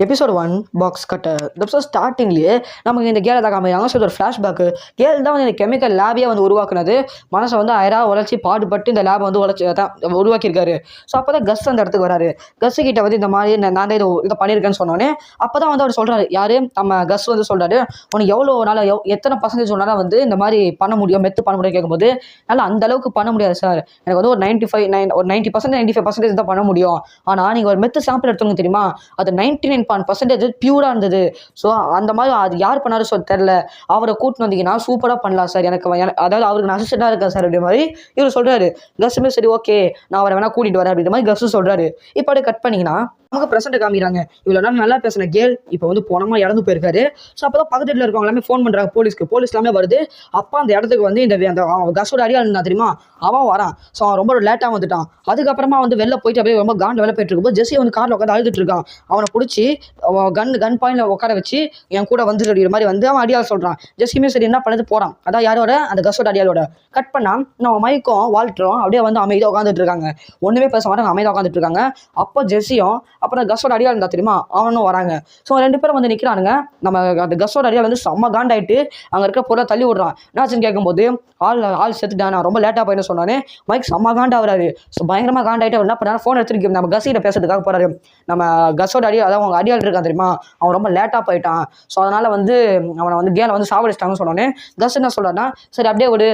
Episode 1 box cutter. இந்த episode ஸ்டார்டிங்லேயே நமக்கு இந்த கேலை தான் காமிக்கிறாங்க. ஸோ ஒரு ஃப்ளாஷ்பேக்கு கேல் தான் வந்து இந்த கெமிக்கல் லேபையே வந்து உருவாக்குனது. மனசை வந்து உழைச்சி பாடுபட்டு இந்த லேபை வந்து உருவாக்கியிருக்காரு. ஸோ அப்போ தான் கஸ் அந்த இடத்துக்கு வராரு. கஸ்ஸு கிட்ட வந்து இந்த மாதிரி நான் தான் இதை பண்ணியிருக்கேன்னு சொன்னோன்னே அப்போ தான் வந்து அவர் சொல்கிறாரு, யார் நம்ம கஸ் வந்து சொல்கிறாரு, உனக்கு எவ்வளோ நாள் எத்தனை பர்சன்டேஜ் சொன்னாலும் வந்து இந்த மாதிரி பண்ண முடியும், மெத்து பண்ண முடியும் கேட்கும்போது, நல்லா அந்த அளவுக்கு பண்ண முடியாது சார், எனக்கு வந்து ஒரு 90% தான் பண்ண முடியும். ஆனால் நீங்கள் ஒரு மெத்து சாம்பிள் எடுத்துங்க தெரியுமா, அது 99% பியூராக இருந்தது. ஸோ அந்த மாதிரி அது யார் பண்ணாரு தெரில, அவரை கூட்டின்னு வந்தீங்கன்னா சூப்பராக பண்ணலாம் சார், எனக்கு அதாவது அவருக்கு நான் அசிஸ்டண்டாக இருக்கேன் சார் அப்படின்ற மாதிரி இவர் சொல்கிறாரு. கஸ்ஸுமே சரி ஓகே நான் அவரை வேணா கூட்டிகிட்டு வரேன் அப்படின்ற மாதிரி கஸ்ஸு சொல்கிறாரு. இப்போ அப்படியே கட் பண்ணிங்கன்னா நமக்கு ப்ரெசென்ட் காமிக்கிறாங்க. இவ்வளோ நாள் நல்லா பேசின கேல் இப்போ வந்து போனமா இறந்து போயிருக்காரு. ஸோ அப்போ தான் பக்கத்து வீட்டில் இருக்கவங்க எல்லாமே ஃபோன் பண்ணுறாங்க போலீஸ் எல்லாமே வருது. அப்போ அந்த இடத்துக்கு வந்து அந்த கஸ்ஸோட அடியாள் இருந்தா தெரியுமா, அவன் வரான். ஸோ அவன் ரொம்ப லேட்டாக வந்துட்டான். அதுக்கப்புறமா வந்து வெளில போயிட்டு அப்படியே ரொம்ப காண்ட் வெளில போயிட்டு இருக்கும்போது ஜெஸ்ஸி வந்து காரில் உட்காந்து அழுதுட்டு இருக்கான். அவனை பிடிச்சி கன் பாயிண்டில் உட்கார வச்சு என் கூட வந்துட்டு அப்படிங்கிற மாதிரி வந்து அவன் அடியாள் சொல்கிறான். ஜெஸ்ஸியுமே சரி என்ன பண்ணது போகிறான். அதான் யாரோட அந்த கஸ்ஸோட அடியாளோட கட் பண்ணால் நம்ம மைக்கும் வால்டரும் அப்படியே வந்து அமைதியாக உட்காந்துட்டு இருக்காங்க. ஒன்றுமே பேச மாட்டாங்க, அமைதியாக உட்காந்துட்டு இருக்காங்க. அப்போ ஜெஸ்ஸியும் அப்புறம் கஸ்ஸோட அடியாள் இருந்தா தெரியுமா அவனும் வராங்க. ஸோ ரெண்டு பேரும் வந்து நிற்கிறானுங்க. நம்ம அந்த கஸ்ஸோட அடியாள் வந்து செம்ம காண்டாயிட்டு அங்கே இருக்க பொருளை தள்ளி விடுறான். என்னாச்சுன்னு கேட்கும்போது ஆள் செத்துட்டான், நான் ரொம்ப லேட்டாக போயின்னு சொன்னானே மைக் செம்ம காண்டாகிறாரு. ஸோ பயங்கரமாக காண்டாயிட்டு அவர் என்ன பண்ணாரு, ஃபோன் எடுத்துட்டு நம்ம கஸ்ஸிட்ட பேசுறதுக்காக போறாரு. நம்ம கஸ்ஸோட அடியாள் அதாவது அவங்க அடியாள் இருக்கான் தெரியுமா, அவன் ரொம்ப லேட்டாக போயிட்டான். ஸோ அதனால வந்து அவனை வந்து கேலை வந்து சாவடிச்சிட்டாங்கன்னு சொன்னோன்னே கஸ் என்ன சொல்றாருன்னா, சரி அப்படியே விடு,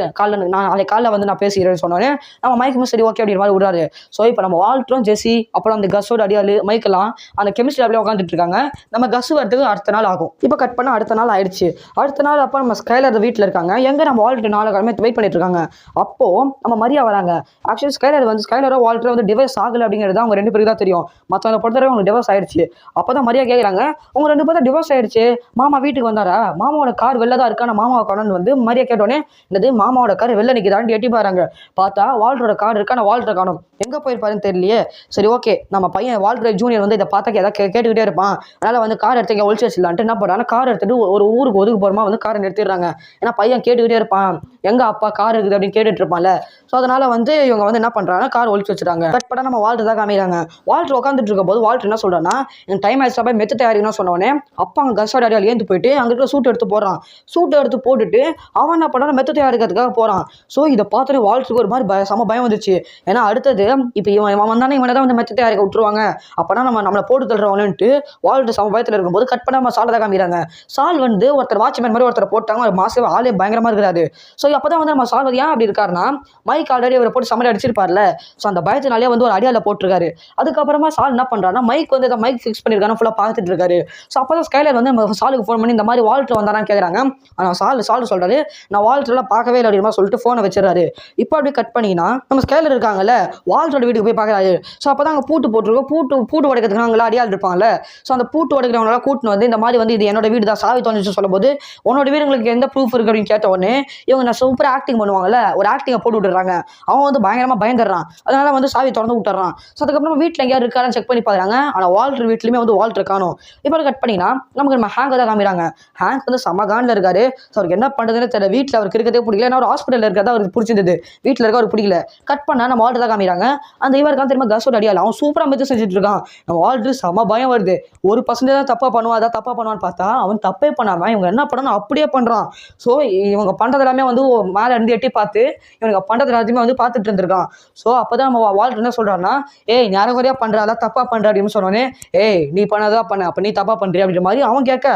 நாளைக்கு காலைல வந்து நான் பேசிக்கிறேன்னு சொன்னோன்னே நம்ம மைக்குமே சரி ஓகே அப்படின்ற மாதிரி விடுறாரு. ஸோ இப்போ நம்ம வால்டரும் ஜெஸ்ஸி அப்புறம் அந்த கஸ்ஸோட அடியாள் மைக்கெல்லாம் அந்த கெமிஸ்ட்ரி லேப்லேயே உட்காந்துட்டு இருக்காங்க. நம்ம கஸ் வரதுக்கு அடுத்த நாள் ஆகும். இப்போ கட் பண்ண அடுத்த நாள் ஆயிடுச்சு. அடுத்த நாள் அப்போ நம்ம ஸ்கைலர் வீட்டில் இருக்காங்க. எங்கே நம்ம வால்டர் 4 கிழமை வெயிட் பண்ணிட்டு இருக்காங்க. அப்போ நம்ம மரியா வராங்க. ஆக்சுவலி ஸ்கைலரோ வால்டரோ வந்து டிவைஸ் ஆகலை அப்படிங்கிறது அவங்க 2 பேருக்கு தான் தெரியும். மற்றவங்க பொறுத்தவரை அவங்க டிவைஸ் ஆயிடுச்சு. அப்போ தான் மரியா கேட்குறாங்க, உங்க 2 பேரும் டிவைஸ் ஆயிடுச்சு, மாமா வீட்டுக்கு வந்தாரா, மாமாவோட கார் வெளில தான் இருக்கா, மாமாவை காணோன்னு வந்து மரியா கேட்டோன்னே என்னது மாமாவோட கார் வெளில நிற்கிறான்னு எட்டி பாருங்க. பார்த்தா வால்டரோட கார் இருக்கா, நான் வால்டரை காணும், எங்கே போயிருப்பாருன்னு தெரியலையே. சரி ஓகே நம்ம பையன் வால்டர் ஜூனியர் வந்து இதை பார்த்தா ஏதாவது கேட்டுக்கிட்டே இருப்பான், அதனால வந்து கார் எடுத்து இங்கே ஒழிச்சு வச்சிடலான்ட்டு என்ன பண்ணுறாங்க, கார் எடுத்துட்டு ஒரு ஊருக்கு ஒதுக்கு போகிறமா வந்து காரை நிறுத்திடுறாங்க. ஏன்னா பையன் கேட்டுக்கிட்டே இருப்பான், எங்க அப்பா கார் இருக்குது அப்படின்னு கேட்டுட்டு இருப்பான்ல. ஸோ அதனால வந்து இவங்க வந்து என்ன பண்ணுறாங்க, கார் ஒழிச்சு வச்சுறாங்க. கட் பண்ண நம்ம வால்டர் தான் காமிக்கிறாங்க. வால்டர் உட்காந்துட்டு இருக்கும் போது வால்டர் என்ன சொல்றான்னா, எனக்கு டைம் ஆயிடுச்சு போய் மெத்து தயாரிக்கணும்னு சொன்னோடனே அப்பா அங்கே கஸ்ஸோட அடியால் ஏந்து போயிட்டு அங்கே இருக்கிற சூட் எடுத்து போடுறான். சூட்டை எடுத்து போட்டுட்டு அவன் என்ன பண்ணா மெத்து தயாரிக்கிறதுக்காக போகிறான். ஸோ இதை பார்த்துட்டு வால்டருக்கு ஒரு மாதிரி செம பயம் வந்துச்சு. ஏன்னா அடுத்தது இப்போ இவன் வந்தானே இவனை தான் வந்து மெத்து தயாரிக்க விட்டுருவாங்க, அப்போனா நம்மளை போட்டு தள்ளுறவங்கன்ட்டு வால்டர் சம பயத்தில் இருக்கும்போது கட் பண்ணாமல் சாலை தான் காமிக்கிறாங்க. சால் வந்து ஒருத்தர் வாட்ச்மேன் மாதிரி ஒருத்தர் போட்டாங்க, ஒரு மாசம் ஆளே பயங்கரமாக இருக்கிறாரு. ஸோ அப்போ தான் வந்து நம்ம சால் ஏன் அப்படி இருக்காருன்னா, மைக் ஆல்ரெடி அவரை போட்டு சமையல் அடிச்சிருப்பார்ல. ஸோ அந்த பயத்தினாலே வந்து ஒரு அடியால போட்டிருக்காரு. அதுக்கப்புறமா சால் என்ன பண்ணுறாருன்னா மைக் வந்து இந்த மைக் ஃபிக்ஸ் பண்ணியிருக்காரு, ஃபுல்லாக பார்த்துட்டு இருக்காரு. ஸோ அப்போ தான் ஸ்கைலர் வந்து நம்ம சாலுக்கு ஃபோன் பண்ணி இந்த மாதிரி வால்டர் வந்தாரான்னு கேட்குறாங்க. ஆனால் சால் சொல்கிறாரு, நான் வால்டர்லாம் பார்க்கவே இல்லை அப்படின்ற சொல்லிட்டு ஃபோனை வச்சிடறாரு. இப்போ அப்படி கட் பண்ணிங்கன்னா நம்ம ஸ்கைலர் இருக்காங்கல்ல, வால்டரோட வீட்டுக்கு போய் பார்க்குறாரு. ஸோ அப்போ தான் அங்கே பூட்டு போட்டிருக்கோம். பூட்டு உடைக்கிறதுக்கு அவங்களா அடியால் இருப்பாங்கல்ல. ஸோ அந்த பூட்டு உடைக்கிறவங்களாம் கூட்டின்னு வந்து இந்த மாதிரி வந்து இது என்னோட வீடு தான், சாவி தோணுச்சு சொல்லும்போது உன்னோட வீடு உங்களுக்கு எந்த ப்ரூஃப் இருக்குது அப்படின்னு கேட்ட உடனே இவங்க நான் சூப்பராக ஆக்டிங் பண்ணுவாங்கல்ல, ஒரு ஆக்டிங்கை போட்டு விட்டுறாங்க. அவன் வந்து பயங்கரமாக பயந்துடுறான். அதனால வந்து சாவி திறந்து விட்டுறான். ஸோ அதுக்கப்புறம் வீட்டில் எங்கேயாவது இருக்காருன்னு செக் பண்ணி பார்க்குறாங்க. ஆனால் வால்டர் வீட்லையுமே வந்து வால்டர் காணும். இப்போ கட் பண்ணினா நமக்கு நம்ம ஹேங்கை தான் காமிக்கிறாங்க. ஹேங்க் வந்து செம்ம காண்டில் இருக்காரு. ஸோ அவருக்கு என்ன பண்ணுறதுன்னு தெரியல. வீட்டில் அவருக்கு இருக்கிறதே பிடிக்கல. ஏன்னா ஒரு ஹாஸ்பிட்டலில் இருக்கிறதா அவருக்கு பிடிச்சிருந்தது, வீட்டில் இருக்க அவருக்கு பிடிக்கல. கட் பண்ணால் நம்ம வால்டர் தான் காமிக்கிறாங்க. அந்த இவருக்கான திரும்ப கஸ்ஸோட அடியால் அவன் சூப்பராக மெத்து செஞ்சுட்டு இருக்கான். நம்ம வால்டர் செம்ம பயம் வருது. 1% தான் தப்பாக பண்ணுவான், அதான் தப்பாக பண்ணுவான்னு பார்த்தா அவன் தப்பே பண்ணாமல் இவங்க என்ன பண்ணணும் அப்படியே பண்ணுறான். ஸோ இவங்க பண்ணுறது எல்லாமே வந்து மேலே இருந்து எட்டி பார்த்து இவனுக்கு பண்ணுறது எல்லாத்தையுமே வந்து பார்த்துட்டு இருந்திருக்கான். ஸோ அப்போ தான் நம்ம வால்டர் என்ன சொல்கிறான்னா, ஏய் நீ யாரும் குறையாக பண்ணுறா, அதான் தப்பாக பண்ணுற அப்படின்னு சொன்னோன்னே, ஏய் நீ பண்ணதான் பண்ண, அப்போ நீ தப்பாக பண்ணுறியா அப்படின்ற மாதிரி அவன் கேட்க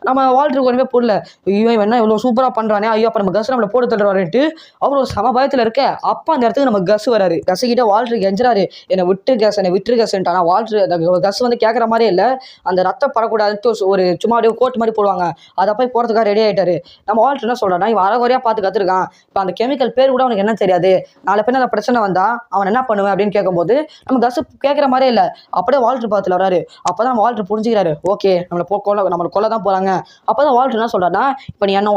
நம்ம வால்டருக்கு ஒன்றுமே புரியல. ஐயோ இவன் என்ன இவ்வளோ சூப்பராக பண்ணுறானே, ஐயோ அப்போ நம்ம கஸ் நம்மளை போட்டு தள்ளுறாருன்ட்டு அவர் ஒரு சம பயத்தில் இருக்க. அப்போ அந்த இடத்துக்கு நம்ம கஸ் வராரு. கஸ்ஸுக்கிட்ட வால்டருக்கு எஞ்சுறாரு, என்னை விட்டு கஸ்ன்ட்டு. ஆனால் வால்டர் கஸ் வந்து கேட்குற மாதிரியே இல்லை. அந்த ரத்தம் படக்கூடாதுன்ட்டு ஒரு சும்மா அப்படியே கோட் மாதிரி போடுவாங்க, அதை போய் போகிறதுக்காக ரெடி ஆகிட்டாரு. நம்ம வால்டர் என்ன சொல்கிறான்னா, இவன் அரைகுறையாக பார்த்து கற்றுருக்கான், இப்போ அந்த கெமிக்கல் பேர் கூட அவனுக்கு என்ன தெரியாது, நாளை பின்ன அந்த பிரச்சனை வந்தால் அவன் என்ன பண்ணுவேன் அப்படின்னு கேட்கும்போது நம்ம கஸ் கேட்குற மாதிரியே இல்லை. அப்படியே வால்டர் பார்த்துல வராரு. அப்போ தான் வால்டர் புரிஞ்சுக்கிறாரு, ஓகே நம்மளை கொல்ல தான் போகிறாங்க. அப்போ தான் வால்டர் என்ன சொல்கிறான்னா, இப்போ நீ என்ன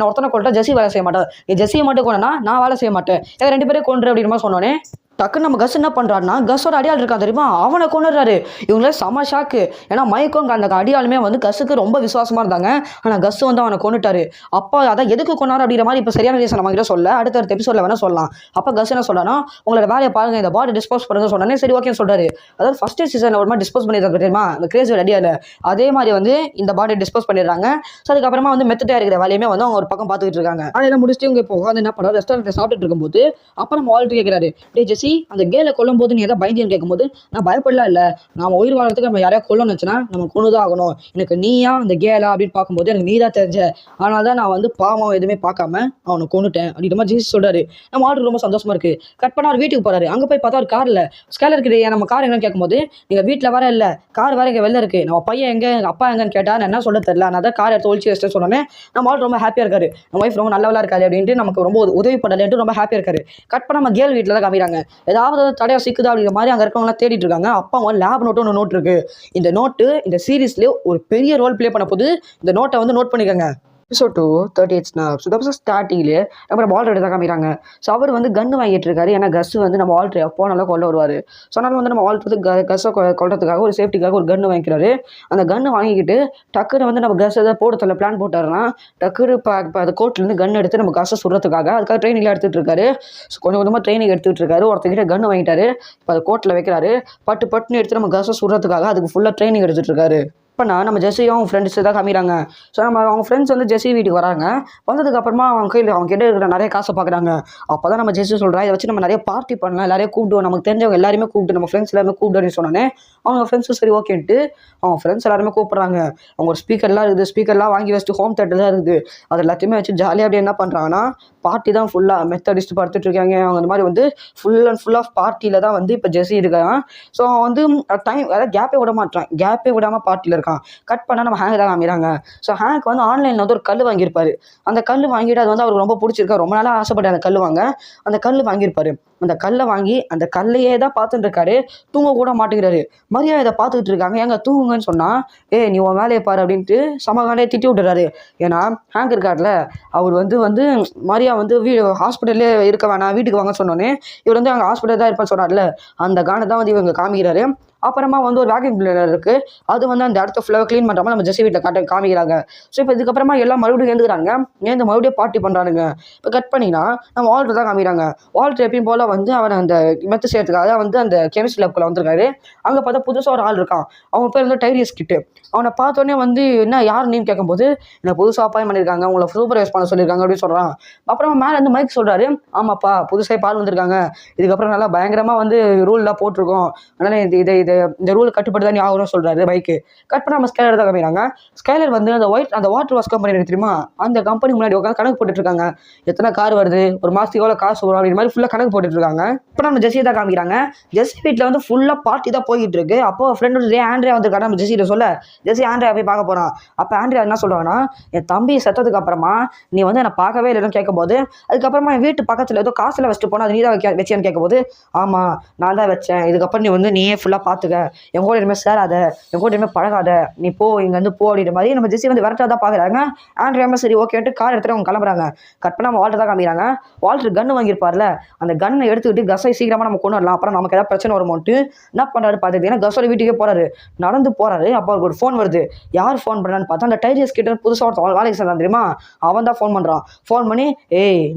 ஒருத்தனை கொல்லிட்டா ஜெஸ்ஸி வேலை செய்ய மாட்டேன், நீ ஜெஸ்ஸியை மட்டும் கொண்டனா நான் வேலை செய்ய மாட்டேன், 2 பேரும் கொண்டு அப்படின்ற மாதிரி சொன்னோன்னே டக்குன்னு நம்ம கஸ் என்ன பண்ணுறாருன்னா கஸ்ஸோட அடியாள் இருக்கான் தெரியுமா, அவனை கொண்டுறாரு. இவங்களே செம ஷாக்கு. ஏன்னா மைக்கும் அந்த அடியாளுமே வந்து கஸ்ஸுக்கு ரொம்ப விசுவாசமாக இருந்தாங்க. ஆனால் கஸ் வந்து அவனை கொண்டுட்டாரு. அப்போ அதான் எதுக்கு கொண்டாரு அப்படிங்கிற மாதிரி இப்போ சரியான ரீசன் நம்ம கிட்ட சொல்ல, அடுத்த எபிசோடில் வேணால் சொல்லலாம். அப்போ கஸ் என்ன சொல்கிறான்னா, உங்களோட வேலையை பாருங்க, இந்த பாடி டிஸ்போஸ் பண்ணுங்க சொன்னானே. சரி ஓகேன்னு சொல்கிறாரு. அதாவது ஃபர்ஸ்ட் சீசனில் ஒரு மாதிரி டிஸ்போஸ் பண்ணிடுறாங்க தெரியுமா, இந்த கிரேஸோட அடியால். அதே மாதிரி வந்து இந்த பாடி டிஸ்போஸ் பண்ணிடுறாங்க. ஸோ அதுக்கப்புறமா வந்து மெத்தட்டாக இருக்கிற வேலையுமே வந்து அவங்க ஒரு பக்கம் பார்த்துக்கிட்டு இருக்காங்க. அதெல்லாம் முடிச்சுட்டு இவங்க இப்போ வந்து என்ன பண்ணுறாரு, ரெஸ்டாரண்ட்டில் சாப்பிட்டுட்டு இருக்கும்போது அப்போ நம்ம வால்டர் கேட்குறாரு, டே ஜெசி அந்த கேலை கொல்லும் போது நீ எதாவது பயந்தியன்னு கேட்கும்போது, நான் பயப்படலாம் இல்லை, நம்ம உயிர் வாழ்றதுக்கு நம்ம யாரையா கொல்லணும்னு வச்சுன்னா நம்ம கொண்டுதான் ஆகணும். எனக்கு நீயா அந்த கேலா அப்படின்னு பார்க்கும்போது எனக்கு நீ தான் தெரிஞ்ச, அதனால தான் நான் வந்து பாவம் எதுவுமே பார்க்காம அவனை கொண்டுட்டேன் அப்படின்ற மாதிரி ஜெசி சொல்றாரு. நம்ம ஆர்டர் ரொம்ப சந்தோஷமா இருக்கு. கட் பண்ண அவர் வீட்டுக்கு போறாரு. அங்கே போய் பார்த்தா ஒரு கார் இல்லை. ஸ்கேலர் கிட்டே நம்ம கார் எங்கன்னு கேட்கும்போது, நீங்கள் வீட்டில் வர இல்லை, கார் வேற இங்கே வெளில இருக்கு, நம்ம பையன் எங்கே எங்கள் அப்பா எங்கன்னு கேட்டா நான் என்ன சொல்ல தெரியல, நான் தான் கார் எடுத்து ஒழிச்சு வச்சுட்டு சொன்னேன். நம்ம ஆர்டர் ரொம்ப ஹாப்பியாக இருக்காரு. நம்ம ஒய்ஃப் ரொம்ப நல்லவளா இருக்காரு அப்படின்ட்டு நமக்கு ரொம்ப உதவி பண்ணலன்ட்டு ரொம்ப ஹாப்பியாக இருக்காரு. கட் பண்ண நம்ம கேர்ள் வீட்டில் தான் காமிக்கிறாங்க. ஏதாவது தடையா சிக்குதா அப்படிங்கிற மாதிரி அங்கே இருக்கவங்களாம் தேடிட்டு இருக்காங்க. அப்போ அவங்க லேப் நோட்டு ஒன்று நோட் இருக்கு. இந்த நோட்டு இந்த சீரீஸ்லேயே ஒரு பெரிய ரோல் ப்ளே பண்ண போது இந்த நோட்டை வந்து நோட் பண்ணிக்கோங்க. Episode 38 snaps. இந்த ஸ்டார்டிங்லேயே நம்ம வால்டர் தான் காமிக்கிறாங்க. ஸோ அவர் வந்து கன்று வாங்கிட்டு இருக்காரு. ஏன்னா கஸ் வந்து நம்ம வால்டர் எப்போ நல்லா கொள்ள வருவார். ஸோ அதனால வந்து நம்ம வால்டர் கஸ்ஸை கொள்றதுக்காக ஒரு சேஃப்டிக்காக ஒரு கன்று வாங்கிக்கிறாரு. அந்த கன்று வாங்கிக்கிட்டு டக்குன்னு வந்து நம்ம கஸ் எதாவது போடுறதுல பிளான் போட்டாருன்னா டக்குன்னு இப்போ அந்த கோர்ட்லேருந்து கன் எடுத்து நம்ம கஸ்ஸை சுடுறதுக்காக அதுக்காக ட்ரைனிங்லாம் எடுத்துகிட்டு இருக்காரு. ஸோ கொஞ்சம் கொஞ்சமாக ட்ரைனிங் எடுத்துகிட்டு இருக்காரு. ஒருத்தங்கிட்ட கன்று வாங்கிட்டாரு. இப்போ அதை கோர்ட்டில் வைக்கிறாரு. பட்டுன்னு எடுத்து நம்ம கஸ்ஸை சுடுறதுக்காக அதுக்கு ஃபுல்லாக ட்ரைனிங் எடுத்துகிட்டு இருக்காரு. இப்போனா நம்ம ஜெஸ்ஸியும் அவங்க ஃப்ரெண்ட்ஸ் தான் காமிக்கிறாங்க. ஸோ நம்ம அவங்க ஃப்ரெண்ட்ஸ் வந்து ஜெஸ்ஸி வீட்டுக்கு வராங்க. வந்ததுக்கப்புறமா அவங்க கிட்ட இருக்கிற நிறைய காசை பார்க்குறாங்க. அப்போ தான் நம்ம ஜெஸ்ஸி சொல்கிறா, இதை வச்சு நம்ம நிறைய பார்ட்டி பண்ணலாம், எல்லாரையும் கூப்பிடுவோம், நமக்கு தெரிஞ்சவங்க எல்லாருமே கூப்பிட்டு நம்ம ஃப்ரெண்ட்ஸ் எல்லாருமே கூப்பிடுன்னு சொன்னோன்னே அவங்க ஃப்ரெண்ட்ஸும் சரி ஓகேன்ட்டு அவங்க ஃப்ரெண்ட்ஸ் எல்லாருமே கூப்பிட்றாங்க. அவங்க ஒரு ஸ்பீக்கர்லாம் இருக்குது, ஸ்பீக்கர்லாம் வாங்கி வச்சுட்டு ஹோம் தேட்டர் தான் இருக்குது. அது எல்லாத்தையுமே வச்சு ஜாலியாக அப்படி என்ன பண்ணுறாங்கன்னா பார்ட்டி தான் ஃபுல்லாக மெத்தடிஸ்ட் படுத்துட்டு இருக்காங்க. அவங்க அந்த மாதிரி வந்து ஃபுல் ஆஃப் பார்ட்டியில் தான் வந்து இப்போ ஜெஸ்ஸி இருக்கான். ஸோ அவன் வந்து டைம் அதாவது கேப்பே விடாமல் பார்ட்டியில் இருக்கான். கட் பண்ணால் நம்ம ஹேங்க் தான் காமிக்கிறாங்க. ஸோ ஹேங்க் வந்து ஆன்லைனில் வந்து ஒரு கல் வாங்கியிருப்பாரு. அந்த கல் வாங்கிட்டு அது வந்து அவருக்கு ரொம்ப பிடிச்சிருக்கா, ரொம்ப நாளாக ஆசைப்பட்டு அந்த கல் வாங்க அந்த கல் வாங்கியிருப்பாரு. அந்த கல்லை வாங்கி அந்த கல்லையே தான் பார்த்துட்டு இருக்காரு. தூங்க கூட மாட்டேங்கிறாரு. மரியாதை இதை பார்த்துக்கிட்டு இருக்காங்க. எங்க தூங்குங்கன்னு சொன்னால் நீ உன் வேலையை பாரு அப்படின்ட்டு சமகாலே திட்டி விட்டுறாரு. ஏன்னா ஹேங்க் இருக்கார்ல, அவர் வந்து மரியா வந்து ஹாஸ்பிட்டல்லே இருக்க வேணாம், வீட்டுக்கு வாங்க சொன்னோன்னே இவர் வந்து அங்கே ஹாஸ்பிட்டல் தான் இருப்பான்னு சொன்னார்ல, அந்த கானை தான் வந்து இவங்க காமிக்கிறாரு. அப்புறமா வந்து ஒரு வேக்யூம் கிளீனர் இருக்குது. அது வந்து அந்த இடத்த ஃபுல்லாக க்ளீன் பண்ணுற மாதிரி நம்ம ஜெஸ்ஸி வீட்டில் காமிக்கிறாங்க. ஸோ இப்போ இதுக்கப்புறமா எல்லாம் மறுபடியும் எழுந்துக்கிறாங்க. மறுபடியும் பார்ட்டி பண்ணுறானுங்க. இப்போ கட் பண்ணிங்கன்னா நம்ம வால்டர் தான் காமிக்கிறாங்க. வால்டர் எப்பயும் போல் வந்து அவனை அந்த மெத்து செய்யறதுக்காக வந்து அந்த கெமிஸ்ட்ரி லேப்குள்ளே வந்திருக்காரு. அங்கே பார்த்தா புதுசாக ஒரு ஆள் இருக்கான். அவன் பேர் வந்து டைரியஸ் கிட்டு. அவனை பார்த்தோன்னே வந்து என்ன யார் நீன்னு கேட்கும்போது என்ன புதுசாக அப்பாயின் பண்ணியிருக்காங்க, உங்களை சூப்பர்வைஸ் பண்ண சொல்லியிருக்காங்க அப்படின்னு சொல்கிறான். அப்புறமா மேலே வந்து மைக் சொல்கிறாரு, ஆமாப்பா புதுசாக பால் வந்திருக்காங்க, இதுக்கப்புறம் நல்லா பயங்கரமாக வந்து ரூல்லாம் போட்டிருக்கோம், அதனால் இந்த ரூல் கட்டுப்பட்டு தான் நீ ஆகணும்னு சொல்கிறாரு பைக்கு. கட் பண்ண நம்ம ஸ்கைலர் தான் காமிக்கிறாங்க. ஸ்கைலர் வந்து அந்த வாட்டர் வாஷ் கம்பெனி தெரியுமா, அந்த கம்பெனி முன்னாடி உட்காந்து கணக்கு போட்டுட்ருக்காங்க. எத்தனை கார் வருது, ஒரு மாதத்துக்கு எவ்வளோ காசு வரும் அப்படின்ற மாதிரி ஃபுல்லாக கணக்கு போட்டுட்ருக்காங்க. இப்போ நம்ம ஜெஸ்ஸி தான் காமிக்கிறாங்க. ஜெஸ்ஸி வீட்டில் வந்து ஃபுல்லாக பார்ட்டி தான் போய்கிட்டு இருக்கு. அப்போ ஃப்ரெண்டு ஆண்ட்ரியா வந்திருக்காரு. நம்ம ஜெஸ்ஸிட்ட சொல்ல ஜெஸ்ஸி ஆண்ட்ரியா போய் பார்க்க போகிறான். அப்போ ஆண்ட்ரியா என்ன சொல்கிறாங்கன்னா, என் தம்பி செத்ததுக்கு அப்புறமா நீ வந்து என்னை பார்க்கவே இல்லைன்னு கேட்கும்போது, அதுக்கப்புறமா என் வீட்டு பக்கத்தில் ஏதோ காசில் வச்சுட்டு போனால் அது நீ தான் வச்சேன்னு கேட்கும்போது, ஆமாம் நான் தான் வச்சேன், இதுக்கப்புறம் நீ வந்து நீயே ஃபுல்லாக பார்த்துக்க, என் கூட இனிமேல் சேராத, என் கூட இனிமேல் பழகாத, நீ போ இங்கேருந்து போ அப்படின்ற மாதிரி நம்ம ஜெஸ்ஸி வந்து விரட்டா தான் பார்க்குறாங்க. ஆண்ட்ரியாமே சரி ஓகேட்டு கார் எடுத்துகிட்டு அவங்க கிளம்புறாங்க. கட் பண்ணால் நம்ம வால்டர் தான் காமிக்கிறாங்க. வால்டர் கன்று வாங்கியிருப்பார்ல, அந்த கன்னை எடுத்துக்கிட்டு கஸ்ஸை சீக்கிரமாக நம்ம கொண்டு வரலாம், அப்புறம் நமக்கு ஏதாவது பிரச்சனை வருமோன்ட்டு என்ன பண்ணுறாரு பார்த்துக்கிட்டீங்கன்னா கஸ்ஸோட வீட்டுக்கே போகிறாரு. நடந்து போகிறாரு. அப்போ அவருக்கு ஒரு ஃபோன் வருது. யார் ஃபோன் பண்ணான்னு பார்த்தா அந்த டைரியஸ் கிட்ட புதுசாக ஒருத்தன் வேலைக்கு சேர்ந்தான் தெரியுமா, அவன் தான் ஃபோன் பண்ணுறான். ஃபோன் பண்ணி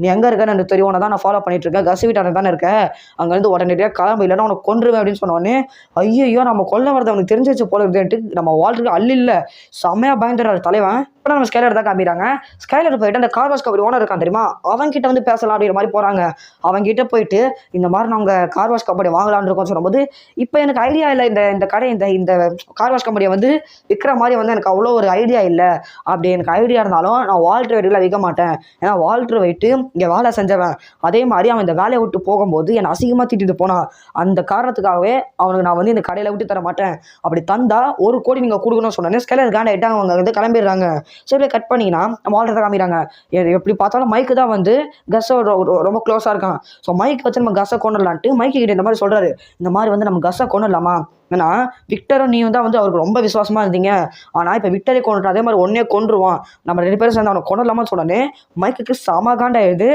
நீ எங்கே இருக்கன்னு எனக்கு தெரியும், உன்னை தான் நான் ஃபாலோ பண்ணிட்டு இருக்கேன், கஸ் வீட்டான தானே இருக்கேன், அங்கேருந்து உடனடியாக கிளம்பு இல்லைன்னா உனக்கு கொன்றுவேன் அப்படின்னு சொன்னோடனே, ஐயோ நம்ம கொல்ல வரது அவனுக்கு தெரிஞ்சு வச்சு போல இருக்குதுன்ட்டு நம்ம வால்டருக்கு அல்ல செம்மையாக பயந்துடுறாரு தலைவன். இப்போ நம்ம ஸ்கைலர் தான் காமிக்கிறாங்க. ஸ்கைலர் போயிட்டு அந்த கார் வாஷ் கம்பெனி ஓனர் இருக்கான் தெரியுமா, அவன்கிட்ட வந்து பேசலாம் அப்படிங்கிற மாதிரி போகிறாங்க. அவங்ககிட்ட போயிட்டு இந்த மாதிரி நாங்கள் கார் வாஷ் கம்பெனி வாங்கலான்னு இருக்கோம் சொல்லும்போது, இப்போ எனக்கு ஐடியா இல்லை, இந்த கடை இந்த கார் வாஷ் கம்பெனியை வந்து விற்கிற மாதிரி வந்து எனக்கு அவ்வளோ ஒரு ஐடியா இல்லை. அப்படி எனக்கு ஐடியா இருந்தாலும் நான் வால்டர் வெயிட்டில் விற்க மாட்டேன். ஏன்னா வால்டர் வெயிட்டு இங்கே வேலை செஞ்சவன். அதே மாதிரி அவன் இந்த வேலையை விட்டு போகும்போது என்னை அசிங்கமாக திட்டிட்டு போனான். அந்த காரணத்துக்காகவே அவனுக்கு நான் வந்து இந்த கடையில் விட்டு தர மாட்டேன். அப்படி தந்தா 1 கோடி நீங்கள் கொடுக்கணும்னு சொன்னேன். ஸ்கைலர் காண்டாயிட்டு அவங்க வந்து கிளம்பிடுறாங்க. சரி கட் பண்ணிங்கன்னா நம்ம வால்டர் தான் காமிக்கிறாங்க. எப்படி பார்த்தாலும் மைக்கு தான் வந்து கஸ்ஸை ரொம்ப க்ளோஸாக இருக்கான். ஸோ மைக் வச்சு நம்ம கஸ்ஸை கொண்டுடலான்ட்டு மைக்கு கிட்ட இந்த மாதிரி சொல்கிறாரு, இந்த மாதிரி வந்து நம்ம கஸ்ஸை கொண்டுடலாமா, ஏன்னா விக்டரும் நீயும் தான் வந்து அவருக்கு ரொம்ப விசுவாசமாக இருந்தீங்க. ஆனால் இப்போ விக்டரை கொண்டுட்டு அதே மாதிரி ஒன்னே கொண்டுருவான், நம்ம 2 பேரும் சேர்ந்து அவனை கொண்டுலாமான்னு சொன்னோன்னே மைக்குக்கு செம காண்டாயிடுது.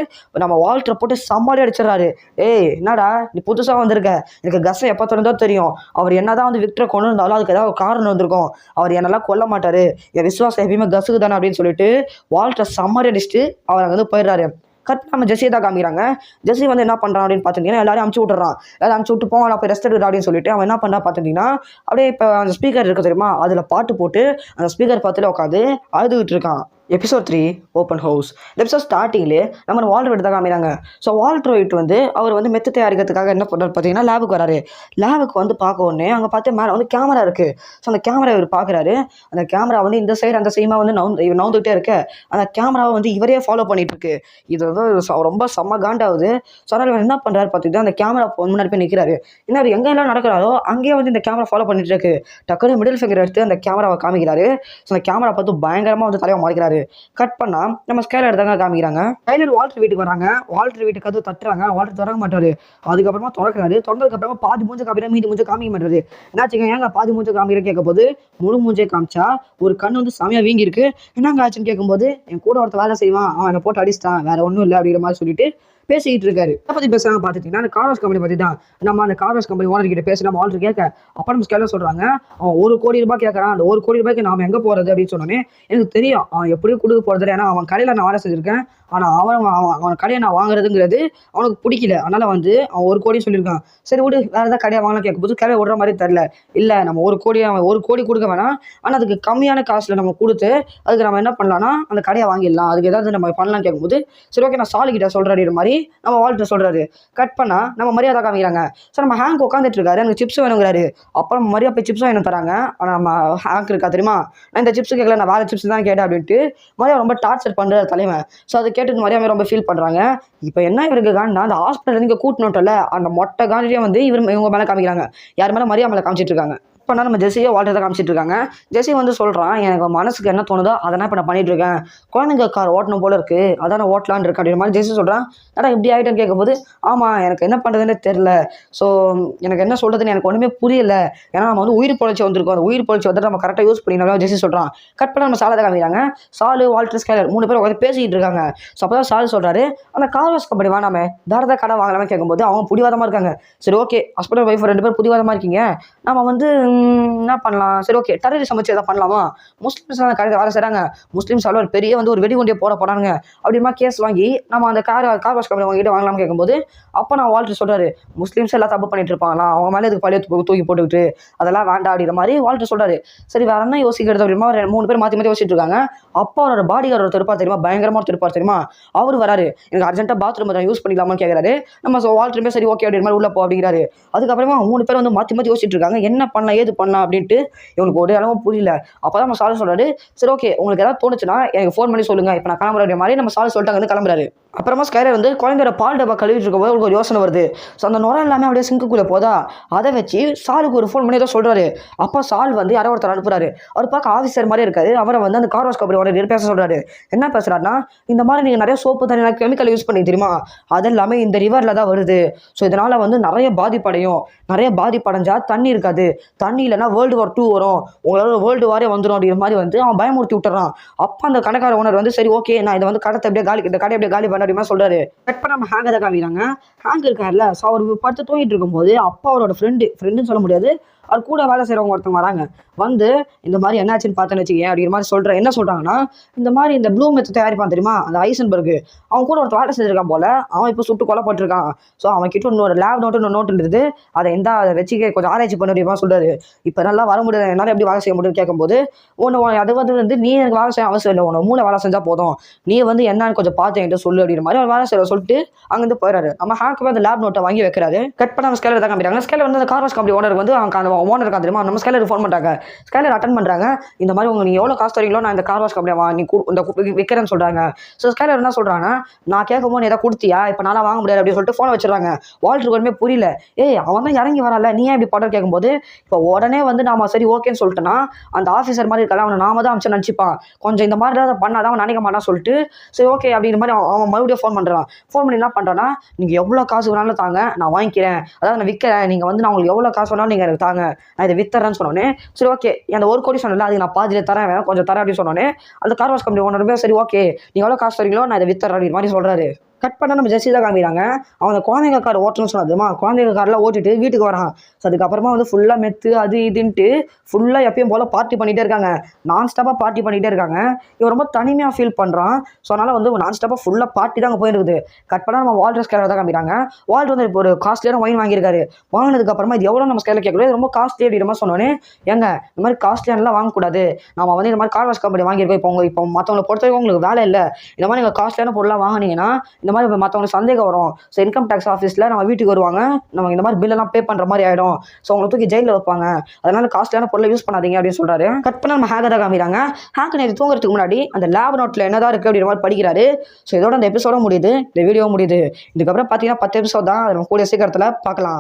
நம்ம வால்டரை போட்டு சமாளி அடிச்சிடறாரு. ஏய் என்னடா நீ புதுசாக வந்திருக்க, எனக்கு கஸ்ஸை எப்போ திறந்தோ தெரியும், அவர் என்னதான் வந்து விக்டரை கொண்டு இருந்தாலும் அதுக்கு ஏதாவது ஒரு காரணம் வந்திருக்கும், அவர் என்னெல்லாம் கொல்ல மாட்டாரு, என் விசுவாசம் எப்பயுமே கஸ்ஸுக்கு தானே அப்படின்னு சொல்லிட்டு வால்டரை சமாளி அடிச்சுட்டு அவர் அங்கே வந்து போயிடுறாரு. கட் நம்ம ஜெஸ்ஸியை தான் காமிக்கிறாங்க. ஜெஸ்ஸி வந்து என்ன பண்ணுறான் அப்படின்னு பார்த்துட்டீங்கன்னா எல்லாரும் அமுச்சு விட்டுறான். எல்லாரும் அமுச்சு விட்டு போங்க நான் போய் ரெஸ்ட் எடுக்கிறேன் அப்படின்னு சொல்லிட்டு அவன் என்ன பண்ணுறா பார்த்துட்டிங்கன்னா அப்படியே இப்போ அந்த ஸ்பீக்கர் இருக்குது தெரியுமா, அதில் பாட்டு போட்டு அந்த ஸ்பீக்கர் பார்த்துட்டு உட்காந்து அழுதுகிட்டு இருக்கான். Episode 3 open house. எபிசோட் ஸ்டார்டிங்லேயே நம்ம வால்டர் வீட்டு தான் காமிக்கிறாங்க. ஸோ வால்டர் வீட்டு வந்து அவர் வந்து மெத்து தயாரிக்கிறதுக்காக என்ன பண்ணுறாரு பார்த்தீங்கன்னா லேபுக்கு வராரு. லேபுக்கு வந்து பார்க்க உடனே அங்கே பார்த்து மேலே வந்து கேமரா இருக்குது. ஸோ அந்த கேமரா இவர் பார்க்குறாரு. அந்த கேமரா வந்து இந்த சைடு அந்த சைமாக வந்து நவுந்துகிட்டே இருக்கு. அந்த கேமராவை வந்து இவரே ஃபாலோ பண்ணிட்டு இருக்கு. இது வந்து ரொம்ப செம்ம காண்டாகுது. ஸோ அதனால் இவர் என்ன பண்ணுறாரு பார்த்துட்டு அந்த கேமரா முன்னாடி போய் நிற்கிறாரு. என்ன எங்கெல்லாம் நடக்கிறாரோ அங்கேயே வந்து இந்த கேமரா ஃபாலோ பண்ணிட்டு இருக்கு. டக்குனு மிடில் ஃபிங்கர் எடுத்து அந்த கேமராவை காமிக்கிறாரு. ஸோ அந்த கேமரா பார்த்து பயங்கரமாக வந்து தலையை மாறிக்கிறாரு. கட் பண்ணா நம்ம ஸ்கைலர் தாங்க காமிக்கிறாங்க. ஸ்கைலர் வால்டர் வீட்டுக்கு வராங்க. வால்டர் வீட்டுக்கு கதவு தட்டுறாங்க. வால்டர் திறக்க மாட்டாரு. அதுக்கப்புறமா திறக்கிறாரு. திறந்ததுக்கு அப்புறமா பாதி மூஞ்ச காமிக்கிற மீதி மூஞ்ச காமிக்க மாட்டாரு. என்னாச்சுங்க ஏங்க பாதி மூஞ்ச காமிக்கிற கேட்க போது முழு மூஞ்சே காமிச்சா ஒரு கண்ணு வந்து செமையா வீங்கி இருக்கு. என்னங்க ஆச்சுன்னு கேட்கும்போது என் கூட ஒருத்த வேலை செய்வான், அவன் என்னை போட்டு அடிச்சிட்டான், வேற ஒன்றும் இல்லை அப்படிங்கிற மாதிரி சொல்லிட்டு பேசிக்கிட்டு இருக்காரு. அதை பற்றி பேசுறாங்க பார்த்துட்டீங்கன்னா அந்த கார்வாஷ் கம்பெனி பற்றி தான். நம்ம அந்த கார்வாஷ் கம்பெனி ஓனர் கிட்ட பேசி நம்ம ஆல்ரெடி கேட்க அப்போ நம்ம ஸ்கேலர் சொல்கிறாங்க அவன் 1 கோடி ரூபாய் கேட்குறான், அந்த 1 கோடி ரூபாய்க்கு நாம எங்கே போகிறது அப்படின்னு சொன்னோன்னே எனக்கு தெரியும் அவன் எப்படியும் கொடுக்க போகிறது. ஏன்னா அவன் கடையில் நான் வேலை செஞ்சுருக்கேன், ஆனால் அவன் கடையை நான் வாங்குறதுங்கிறது அவனுக்கு பிடிக்கல. அதனால் வந்து அவன் 1 கோடி சொல்லியிருக்கான். சரி விடு வேறு ஏதாவது கடையை வாங்கலாம் கேட்கும்போது கடையை விடுற மாதிரி தெரில. இல்லை நம்ம 1 கோடி அவன் 1 கோடி கொடுக்க வேணாம், ஆனால் அதுக்கு கம்மியான காசில் நம்ம கொடுத்து அதுக்கு நம்ம என்ன பண்ணலாம்னா அந்த கடையை வாங்கிடலாம், அதுக்கு ஏதாவது நம்ம பண்ணலாம்னு கேட்கும்போது சரி ஓகே நான் சாலி கிட்ட சொல்கிறேன் மாதிரி நம்ம வால்டர் சொல்கிறாரு. கட் பண்ணால் நம்ம மரியாதை காமிக்கிறாங்க. ஸோ நம்ம ஹேங்க் உட்காந்துட்டு இருக்காரு, எனக்கு சிப்ஸ் வேணுங்கிறாரு. அப்புறம் மரியாதை போய் சிப்ஸ் வாங்கி தராங்க. ஆனால் நம்ம ஹேங்க் இருக்கா தெரியுமா, நான் இந்த சிப்ஸ் கேட்கல நான் வேறு சிப்ஸ் தான் கேட்டேன் அப்படின்ட்டு மரியாதை ரொம்ப டார்ச்சர் பண்ணுற தலைவன். ஸோ அதை கேட்டு மரியாதை ரொம்ப ஃபீல் பண்ணுறாங்க. இப்போ என்ன இவருக்கு காண்டா அந்த ஹாஸ்பிட்டல் இங்கே கூட்டினோட்டல அந்த மொட்டை காண்டியே வந்து இவங்க மேலே காமிக்கிறாங்க. யார் மேலே மரியாதை மேலே காமிச்சிட்டு இருக்காங்க. இப்போ நம்ம ஜெஸ்ஸியை வால்டர் தான் காமிச்சிட்டு இருக்காங்க. ஜெஸ்ஸி வந்து சொல்கிறான் எனக்கு மனசுக்கு என்ன தோணுதோ அதெல்லாம் இப்போ நான் பண்ணிட்டு இருக்கேன், குழந்தைங்க கார் ஓட்டணும் போல இருக்குது அதான் நான் ஓட்டலான்னு இருக்கேன் அப்படின்ற மாதிரி ஜெஸ்ஸி சொல்கிறான். ஏடா இப்படி ஆகிட்டேன்னு கேட்கும்போது ஆமாம் எனக்கு என்ன பண்ணுறதுன்னு தெரில, ஸோ எனக்கு என்ன சொல்கிறதுன்னு எனக்கு ஒன்றுமே புரியல, ஏன்னா நம்ம வந்து உயிர் பொழைச்சி வந்திருக்கோம், அந்த உயிர் பொழைச்சி வந்துட்டு நம்ம கரெக்டாக யூஸ் பண்ணிக்கலாம் ஜெஸ்ஸி சொல்கிறான். கட் பண்ண நம்ம சாலை காமிக்கிறாங்க. சாலு வால்டர் ஸ்கைலர் 3 பேர் உட்காந்து பேசிக்கிட்டு இருக்காங்க. ஸோ அப்போ தான் சாலு சொல்கிறாரு அந்த கார்வாஷ் கம்பெனி வேணாமே வேறு கடை வாங்கலாமே கேட்கும்போது அவங்க பிடிவாதமாக இருக்காங்க. சரி ஓகே ஹஸ்பண்ட் ஒய்ஃப் 2 பேர் பிடிவாதமாக இருக்கீங்க, நம்ம வந்து என்ன பண்ணலாம், சரி ஓகே டெரரிசம் வச்சு எதாவது பண்ணலாமா, முஸ்லீம்ஸ் கடையில் வேலை செய்கிறாங்க, முஸ்லீம்ஸ் ஒரு பெரிய வந்து ஒரு வெடிகுண்டியை போகிறாங்க அப்படிமா கேஸ் வாங்கி நம்ம அந்த கார்வாஷ் கம்பெனி வாங்கிட்டு வாங்கலாம்னு கேட்கும்போது அப்போ நான் வால்டர் சொல்கிறாரு முஸ்லீம்ஸ் எல்லாம் தப்பு பண்ணிட்டு இருப்பாங்களா, அவங்க மேலே இதுக்கு பழைய தூக்கி போட்டுக்கிட்டு அதெல்லாம் வேண்டாம் அப்படிங்கிற மாதிரி வால்டர் சொல்கிறாரு. சரி வேற என்ன யோசிக்கிறது அப்படிமா 3 பேர் மாற்றி மாற்றி யோசிச்சுட்டு இருக்காங்க. அப்போ அவரோட பாடிகார்டு ஒருத்தர் இருப்பார் தெரியுமா, பயங்கரமாக ஒருத்தர் இருப்பார் தெரியுமா, அவர் வராரு. எனக்கு அர்ஜென்ட்டாக பாத்ரூம் தான் யூஸ் பண்ணிக்கலாமான்னு கேட்குறாரு. நம்ம வால்டருமே சரி ஓகே அப்படின்ற மாதிரி உள்ள போ அப்படிங்கிறாரு. அதுக்கப்புறமா 3 பேர் வந்து மாற்றி மாற்றி யோசிச்சுட்டு இருக்காங்க என்ன பண்ணலாம் ஏது பண்ணலாம் அப்படின்ட்டு இவனுக்கு ஒரு அளவும் புரியல. அப்போ தான் நம்ம சாலு சொல்கிறாரு சரி ஓகே உங்களுக்கு ஏதாவது தோணுச்சுன்னா எனக்கு ஃபோன் பண்ணி சொல்லுங்கள் இப்போ நான் கிளம்புற மாதிரி நம்ம சாலு சொல்லிட்டு வந்து கிளம்புறாரு. அப்புறமா ஸ்கைலர் வந்து குழந்தையோட பால் டப்பா கழுவிட்டு இருக்கும்போது அவங்களுக்கு ஒரு யோசனை வருது. ஸோ அந்த நுரம் எல்லாமே அப்படியே சிங்குக்குள்ளே போதா அதை வச்சு சாலுக்கு ஒரு ஃபோன் பண்ணி ஏதோ சொல்கிறாரு. அப்போ சால் வந்து யாரோ ஒருத்தர் அனுப்புறாரு. அவர் பார்க்க ஆஃபீஸர் மாதிரி இருக்காரு. அவரை வந்து அந்த கார்வாஷ் கம்பெனி பேச சொல்கிறாரு. என்ன பேசுகிறாருன்னா இந்த மாதிரி நீங்கள் நிறைய சோப்பு தண்ணி கெமிக்கல் யூஸ் பண்ணி தெரியுமா, அது எல்லாமே இந்த ரிவரில் தான் வருது. ஸோ இதனால் வந்து நிறைய பாதிப்படையும், நிறைய பாதிப்படைஞ்சால் தண்ணி இருக்காது, தண்ணி இல்லைன்னா World War II வரும், உங்களால் World War வந்துடும் அப்படிங்கிற மாதிரி வந்து அவன் பயமுறுத்தி விட்டுறான். அப்போ அந்த கடைக்கார ஓனர் வந்து சரி ஓகே நான் இதை வந்து கடத்தை அப்படியே காலி இந்த கடை அப்படியே காலி பண்ண அப்படிமா சொல்கிறாரு. கட் பண்ண நம்ம ஹேங்கை தான் காமிக்கிறாங்க. ஹேங்க் இருக்கார்ல, ஸோ அவர் படுத்து தூங்கிட்டு இருக்கும்போது அப்பா அவரோட ஃப்ரெண்டுன்னு சொல்ல முடியாது, அவர் கூட வேலை செய்கிறவங்க ஒருத்தவங்க வராங்க. வந்து இந்த மாதிரி என்னாச்சுன்னு பார்த்தேன்னு வச்சுக்கேன் அப்படிங்கிற மாதிரி என்ன சொல்கிறாங்கன்னா இந்த மாதிரி இந்த ப்ளூ மெத் தயாரிப்பான் தெரியுமா அந்த ஐசன்பர்க், அவன் கூட ஒருத்தர் வேலை செஞ்சிருக்கான் போல, அவன் இப்போ சுட்டு கொல்லப்பட்டிருக்கான். ஸோ அவன் கிட்ட இன்னொரு லேப் நோட்டு இருந்தது, அதை அதை வச்சுக்க கொஞ்சம் ஆராய்ச்சி பண்ண முடியுமா சொல்கிறாரு. இப்போ நல்லா வர முடியாது என்னால் எப்படி வேலை செய்ய முடியும்னு கேட்கும்போது அது வந்து நீ எனக்கு வேலை செய்ய அவசியம் இல்லை, உன்னோட மூளை வேலை செஞ்சால் போதும், நீ வந்து என்னன்னு கொஞ்சம் பார்த்து என்கிட்ட சொல்லு அப்படிங்கிற மாதிரி அவர் வேலை செய்ய சொல்லிட்டு அங்கேருந்து போயிடாரு. நம்ம ஹேங்க் அந்த லேப் நோட்டை வாங்கி வைக்கிறாரு. கட் பண்ண நம்ம ஸ்கேலர் தான் காமிக்கிறாங்க. ஸ்கேலர் வந்து அந்த கார்வாஷ் கம்பெனி ஓனர் வந்து அவங்க ஓனர் இருக்கான் தெரியுமா, நம்ம ஸ்கேலர் ஃபோன் பண்ணுறாங்க. ஸ்கேலர் அட்டன் பண்ணுறாங்க. இந்த மாதிரி நீங்கள் எவ்வளோ காசு தரீங்களோ நான் இந்த கார்வாஷ் கம்பெனி இந்த விற்கிறேன்னு சொல்கிறாங்க. ஸோ ஸ்கேலர் என்ன சொல்கிறாங்க நான் கேட்கும்போது எதாவது கொடுத்தியா இப்போ நாளாக வாங்க முடியாது அப்படின்னு சொல்லிட்டு ஃபோனை வச்சுருவாங்க. வால்டருக்கு ஒன்றுமே புரியல. அவன் தான் இறங்கி வரல நீ ஏன் இப்படி படம் கேட்கும்போது இப்போ உடனே வந்து நாம சரி ஓகேன்னு சொல்லிட்டேன்னா அந்த ஆஃபீஸர் மாதிரி இருக்கலாம் அவனை நாம தான் அமைச்சு நினச்சிப்பான், கொஞ்சம் இந்த மாதிரி ஏதாவது பண்ணாதான் அவன் நினைக்க மாட்டான்னு சொல்லிட்டு சரி ஓகே அப்படிங்கிற மாதிரி அவன் மறுபடியும் ஃபோன் பண்ணுறான். ஃபோன் பண்ணி என்ன பண்ணுறான்னா நீங்கள் எவ்வளோ காசு வேணாலும் தாங்க நான் வாங்கிக்கிறேன், அதாவது நான் விற்கிறேன், நீங்கள் வந்து நான் உங்களுக்கு எவ்வளோ காசு வேணாலும் நீங்கள் எனக்கு தாங்க, நான் இதை வித்தரேன்னு சொன்னோன்னே சரி ஓகே அந்த 1 கோடி சொன்னல அது நான் பாதியில் தரேன் கொஞ்சம் தரேன் அப்படின்னு சொன்னோன்னே அந்த கார் வாஷ் கம்பெனி ஓனருமே சரி ஓகே நீங்கள் எவ்வளோ காசு தரீங்களோ நான் இதை வித்தரேன் அப்படின்னு மாதிரி சொல்கிறாரு. கட் பண்ணால் நம்ம ஜெஸ்ஸி தான் காமிக்கிறாங்க. அவன் அந்த குழந்தைங்க கார் ஓட்டணும்னு சொன்னதுமா குழந்தைங்க கார்லாம் ஓட்டிட்டு வீட்டுக்கு வரான். ஸோ அதுக்கப்புறமா வந்து ஃபுல்லாக மெத்து அது இதுன்ட்டு ஃபுல்லாக எப்பயும் போல் பார்ட்டி பண்ணிகிட்டே இருக்காங்க. நான் ஸ்டாப்பாக பார்ட்டி பண்ணிகிட்டே இருக்காங்க. இவன் ரொம்ப தனிமையாக ஃபீல் பண்ணுறான். ஸோ அதனால் வந்து நான் ஸ்டாப்பாக ஃபுல்லாக பார்ட்டி தான் அங்கே போயிருக்குது. கட் பண்ணால் நம்ம வால்டர் ஸ்கேலர் தான் காமிக்கிறாங்க. வால்டர் வந்து இப்போ ஒரு காஸ்ட்லியான ஒயின் வாங்கியிருக்காரு. வாங்கினதுக்கப்புறமா இது எவ்வளோ நம்ம ஸ்கேலில் கேட்கக்கூடாது, ரொம்ப காஸ்ட்லி அப்படின்ற மாதிரி சொன்னோன்னே ஏங்க இந்த மாதிரி காஸ்ட்லியானலாம் வாங்கக்கூடாது, நம்ம வந்து இந்த மாதிரி கார் வாஷ் கம்பெனி வாங்கியிருக்கோம். இப்போ மற்றவங்களை பொறுத்தவரைக்கும் உங்களுக்கு வேலை இல்லை, இந்த மாதிரி நீங்கள் காஸ்ட்லியான பொருளாக வாங்கினீங்கன்னா இந்த மாதிரி மற்றவங்களுக்கு சந்தேகம் வரும். ஸோ இன்கம் டேக்ஸ் ஆஃபீஸில் நம்ம வீட்டுக்கு வருவாங்க, நம்ம இந்த மாதிரி பில்லெல்லாம் பே பண்ணுற மாதிரி ஆகிடும். ஸோ அவங்களை தூக்கி ஜெயிலில் வைப்பாங்க, அதனால காஸ்ட்லியான பொருளை யூஸ் பண்ணாதீங்க அப்படின்னு சொல்கிறாரு. கட் பண்ண நம்ம ஹேக்கை தான் காமிக்கிறாங்க. ஹேக் நேற்று தூங்குறதுக்கு முன்னாடி அந்த லேப் நோட்டில் என்னதான் இருக்குது அப்படின்ற மாதிரி படிக்கிறாரு. ஸோ இதோட அந்த எபிசோட முடியுது, இந்த வீடியோ முடியுது. இதுக்கப்புறம் பார்த்தீங்கன்னா 10 எபிசோட் தான், அதை நம்ம கூடிய சீக்கிரத்தில் பார்க்கலாம்.